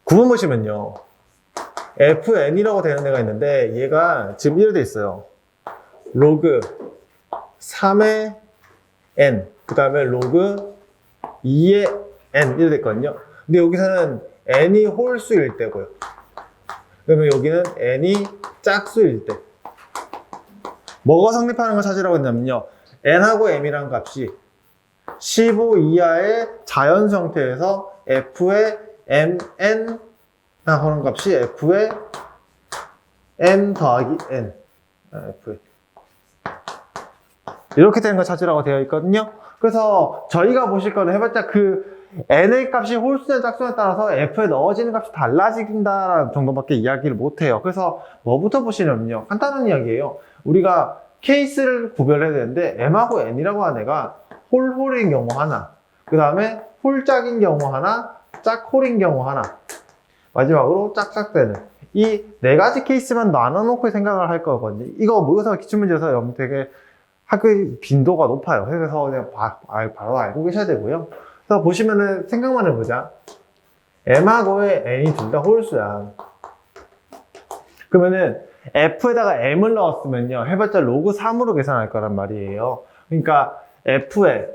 구분 보시면요. fn이라고 되는 애가 있는데 얘가 지금 이렇게 돼 있어요. 로그 3의 n, 그 다음에 로그 2의 n 이렇게 됐거든요. 근데 여기서는 n이 홀수일 때고요. 그러면 여기는 n이 짝수일 때. 뭐가 성립하는 걸 찾으라고 했냐면요. n하고 m이라는 값이 15 이하의 자연수 형태에서 f의 mn 하는 값이 f의 n 더하기 n f의 이렇게 되는 걸 찾으라고 되어 있거든요. 그래서 저희가 보실 거는 해봤자 그 n의 값이 홀수냐 짝수냐에 따라서 f에 넣어지는 값이 달라진다라는 정도밖에 이야기를 못해요. 그래서 뭐부터 보시냐면요. 간단한 이야기예요. 우리가 케이스를 구별해야 되는데 m하고 n이라고 하는 애가 홀홀인 경우 하나, 그 다음에 홀짝인 경우 하나, 짝홀인 경우 하나, 마지막으로 짝짝되는 이 네 가지 케이스만 나눠놓고 생각을 할 거거든요. 이거 모의고사 기출문제에서 여러분 되게 학교의 빈도가 높아요. 그래서 그냥 바로 알고 계셔야 되고요. 그래서 보시면은 생각만 해보자. m하고의 n이 둘 다 홀수야. 그러면은 f에다가 m을 넣었으면요. 해봤자 로그 3으로 계산할 거란 말이에요. 그러니까 f에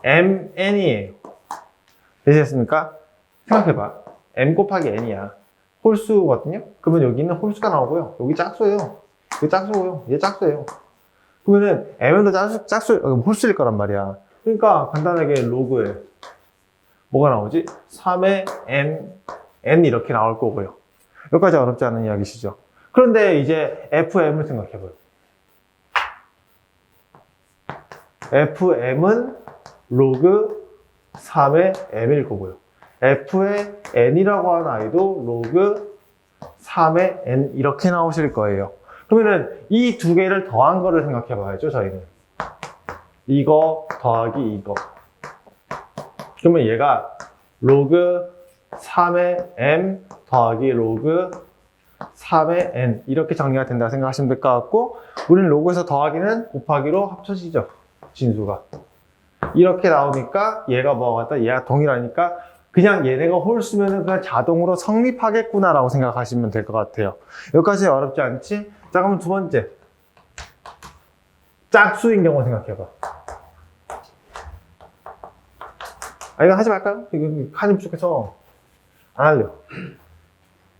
mn이에요. 되셨습니까? 생각해봐. m 곱하기 n이야. 홀수거든요? 그러면 여기는 홀수가 나오고요. 여기 짝수예요. 여기 짝수고요. 얘 짝수예요. 그러면은 m은 더 짝수, 홀수일 거란 말이야. 그러니까 간단하게 로그에 뭐가 나오지? 3의 n 이렇게 나올 거고요. 여기까지 어렵지 않은 이야기시죠. 그런데 이제 fm을 생각해봐요. fm은 로그 3의 m일 거고요. f의 n이라고 하는 아이도 로그 3의 n 이렇게 나오실 거예요. 그러면은 이 두 개를 더한 거를 생각해 봐야죠, 저희는. 이거 더하기 이거. 그러면 얘가 로그 3의 m 더하기 로그 3의 n 이렇게 정리가 된다 생각하시면 될 것 같고, 우리는 로그에서 더하기는 곱하기로 합쳐지죠, 진수가. 이렇게 나오니까 얘가 뭐가 같다? 얘가 동일하니까 그냥 얘네가 홀수면은 그냥 자동으로 성립하겠구나라고 생각하시면 될 것 같아요. 여기까지 어렵지 않지? 자, 그럼 두 번째. 짝수인 경우 생각해봐. 이거 하지 말까요? 이거 칸이 부족해서 안 할래요.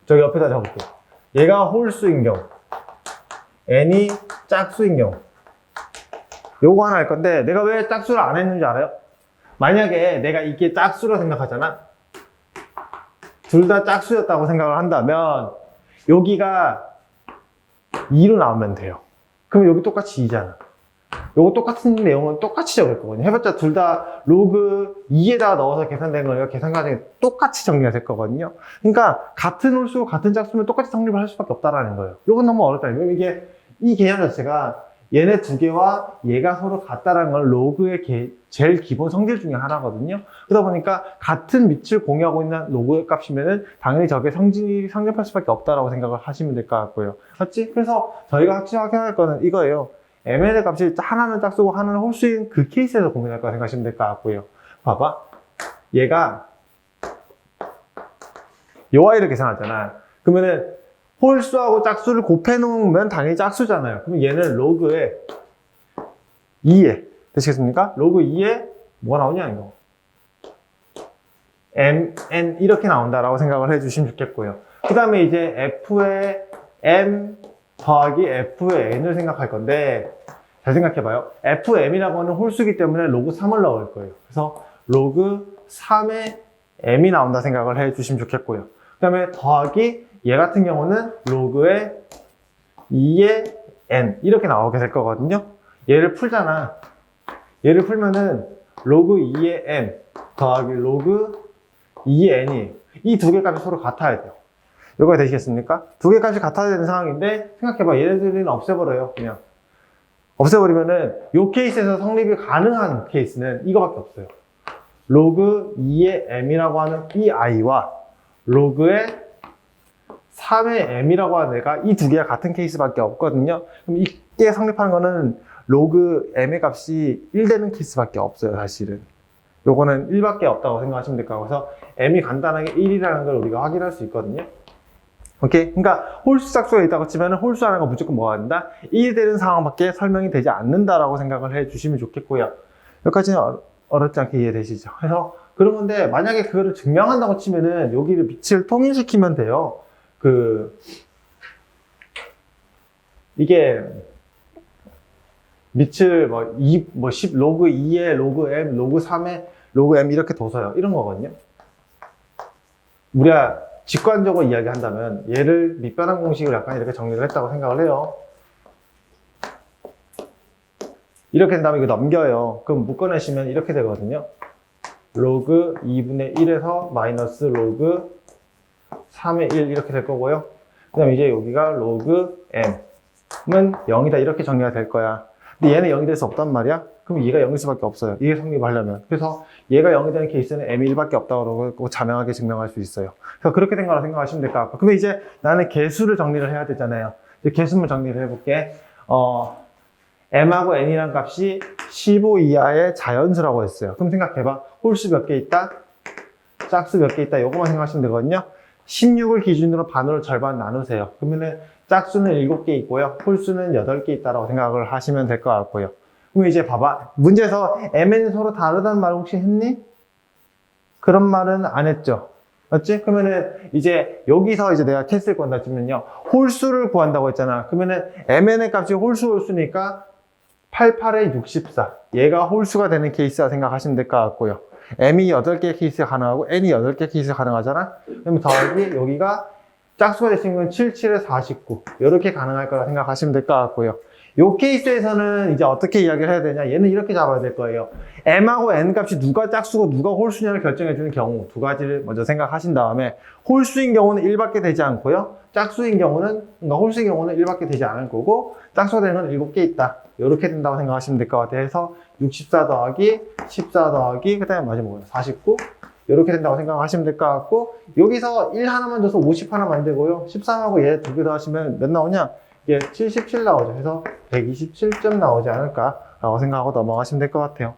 저기 옆에다 적을게요. 얘가 홀수인 경우, n이 짝수인 경우. 요거 하나 할 건데, 내가 왜 짝수를 안 했는지 알아요? 만약에 내가 이게 짝수로 생각하잖아. 둘 다 짝수였다고 생각을 한다면 여기가 2로 나오면 돼요. 그럼 여기 똑같이 2잖아. 요거 똑같은 내용은 똑같이 적을 거거든요. 해봤자 둘 다 로그 2에다가 넣어서 계산된 거니까 계산 과정이 똑같이 정리가 될 거거든요. 그러니까 같은 홀수, 같은 짝수면 똑같이 성립을 할 수밖에 없다라는 거예요. 요건 너무 어렵다. 왜냐면 이게 이 개념 자체가 얘네 두 개와 얘가 서로 같다라는 건 로그의 제일 기본 성질 중에 하나거든요. 그러다 보니까 같은 밑을 공유하고 있는 로그의 값이면은 당연히 저게 성립할 수밖에 없다라고 생각을 하시면 될 것 같고요. 맞지? 그래서 저희가 확인할 거는 이거예요. mn의 값이 하나는 짝수고 하나는 홀수인 그 케이스에서 고민할 거라 생각하시면 될 것 같고요. 봐봐. 얘가 요 아이를 계산하잖아. 그러면은 홀수하고 짝수를 곱해놓으면 당연히 짝수잖아요. 그럼 얘는 로그에 2에 되시겠습니까? 로그 2에 뭐가 나오냐 이거 mn 이렇게 나온다라고 생각을 해주시면 좋겠고요. 그 다음에 이제 f의 m 더하기 f의 n을 생각할 건데, 잘 생각해봐요. fm이라고 하는 홀수기 때문에 로그 3을 넣을 거예요. 그래서 로그 3의 m이 나온다 생각을 해주시면 좋겠고요. 그 다음에 더하기 얘 같은 경우는 로그의 2의 n 이렇게 나오게 될 거거든요. 얘를 풀잖아. 얘를 풀면은 로그 2의 m 더하기 로그 2의 n이 이 두 개 값이 서로 같아야 돼요. 이거 되시겠습니까? 두 개 값이 같아야 되는 상황인데, 생각해봐. 얘네들은 없애버려요. 그냥 없애버리면은 이 케이스에서 성립이 가능한 케이스는 이거밖에 없어요. 로그 2의 m이라고 하는 이 i와 로그의 3의 m이라고 하는 애가 이 두 개가 같은 케이스밖에 없거든요. 그럼 이게 성립하는 거는 로그 m의 값이 1 되는 케이스밖에 없어요, 사실은. 요거는 1밖에 없다고 생각하시면 될 거고, 그래서 m이 간단하게 1이라는 걸 우리가 확인할 수 있거든요. 오케이? 그러니까 홀수 짝수가 있다고 치면 홀수 하나가 무조건 뭐가 된다? 1이 되는 상황밖에 설명이 되지 않는다라고 생각을 해 주시면 좋겠고요. 여기까지는 어렵지 않게 이해되시죠? 그래서 그런 건데, 만약에 그거를 증명한다고 치면은 여기를 밑을 통일시키면 돼요. 이게 밑을 뭐 10 로그 2에 로그 m, 로그 3에 로그 m 이렇게 둬서요. 이런 거거든요. 우리가 직관적으로 이야기한다면 얘를 밑변환 공식을 약간 이렇게 정리를 했다고 생각을 해요. 이렇게 된 다음에 이거 넘겨요. 그럼 묶어내시면 이렇게 되거든요. 로그 2분의 1에서 마이너스 로그 3의 1 이렇게 될 거고요. 그 다음에 이제 여기가 로그 m은 0이다 이렇게 정리가 될 거야. 근데 얘는 0이 될 수 없단 말이야? 그럼 얘가 0일 수밖에 없어요. 이게 성립하려면. 그래서 얘가 0이 되는 케이스는 m이 1밖에 없다고 그러고 자명하게 증명할 수 있어요. 그래서 그렇게 된 거라 생각하시면 될 것 같고. 그러면 이제 나는 개수를 정리를 해야 되잖아요. 이제 개수만 정리를 해볼게. m하고 n이란 값이 15 이하의 자연수라고 했어요. 그럼 생각해봐. 홀수 몇 개 있다? 짝수 몇 개 있다? 요거만 생각하시면 되거든요. 16을 기준으로 반으로 절반 나누세요. 그러면은 짝수는 7개 있고요. 홀수는 8개 있다라고 생각을 하시면 될 것 같고요. 그럼 이제 봐봐. 문제에서 mn이 서로 다르다는 말 혹시 했니? 그런 말은 안 했죠. 맞지? 그러면은 이제 여기서 이제 내가 캐스를 구한다 치면요. 홀수를 구한다고 했잖아. 그러면은 mn의 값이 홀수니까 88에 64. 얘가 홀수가 되는 케이스라 생각하시면 될 것 같고요. m이 8개 케이스가 가능하고 n이 8개 케이스가 가능하잖아. 그럼 더하기 여기가 짝수가 될 수 있는 건 77에 49. 이렇게 가능할 거라 생각하시면 될 것 같고요. 이 케이스에서는 이제 어떻게 이야기를 해야 되냐. 얘는 이렇게 잡아야 될 거예요. m하고 n 값이 누가 짝수고 누가 홀수냐를 결정해주는 경우 두 가지를 먼저 생각하신 다음에 홀수인 경우는 1밖에 되지 않고요. 짝수인 경우는, 그러니까 홀수인 경우는 1밖에 되지 않을 거고 짝수가 되는 건 7개 있다. 이렇게 된다고 생각하시면 될 것 같아요. 그래서 64 더하기 14 더하기 그 다음에 마지막으로 49 이렇게 된다고 생각하시면 될 것 같고 여기서 1 하나만 줘서 50 하나 만들고요. 13하고 얘 두 개 더하시면 몇 나오냐? 이게 77 나오죠. 그래서 127점 나오지 않을까라고 생각하고 넘어가시면 될 것 같아요.